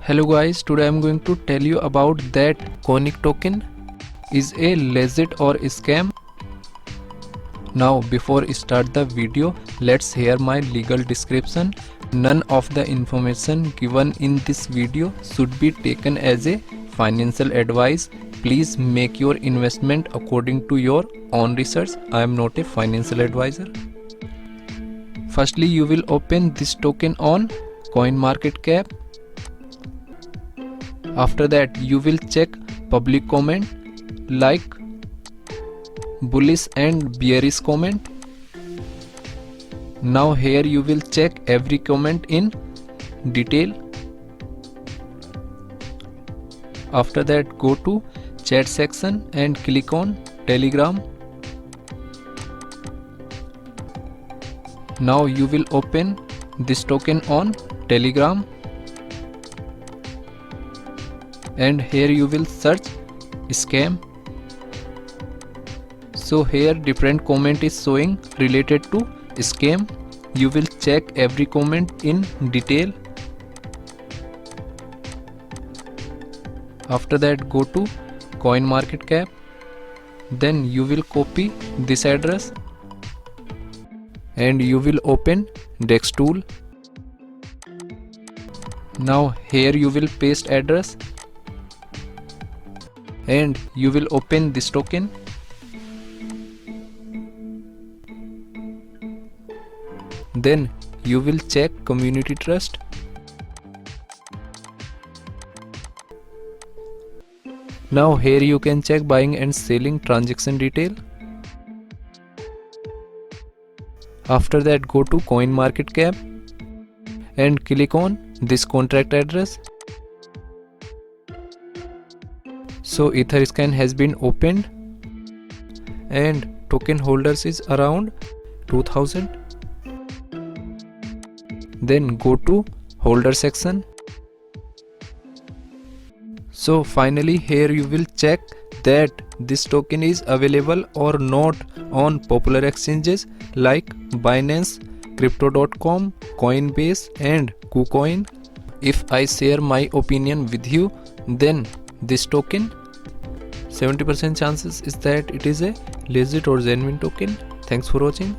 Hello guys, today I am going to tell you about that Conic token is a legit or scam. Now before start the video, let's hear my legal description. None of the information given in this video should be taken as a financial advice. Please make your investment according to your own research. I am not a financial advisor. Firstly, you will open this token on CoinMarketCap. After that, you will check public comment like bullish and bearish comment. Now here you will check every comment in detail. After that, go to chat section and click on Telegram. Now you will open this token on Telegram. And here you will search scam. So here different comment is showing related to scam. You will check every comment in detail. After that, go to CoinMarketCap. Then you will copy this address and you will open Dex tool. Now here you will paste address and you will open this token. Then you will check community trust. Now here you can check buying and selling transaction detail. After that, go to CoinMarketCap and click on this contract address. So Etherscan has been opened and token holders is around 2000. Then go to holder section. So finally here you will check that this token is available or not on popular exchanges like Binance, Crypto.com, Coinbase and KuCoin. If I share my opinion with you, then this token 70% chances is that it is a legit or genuine token. Thanks for watching.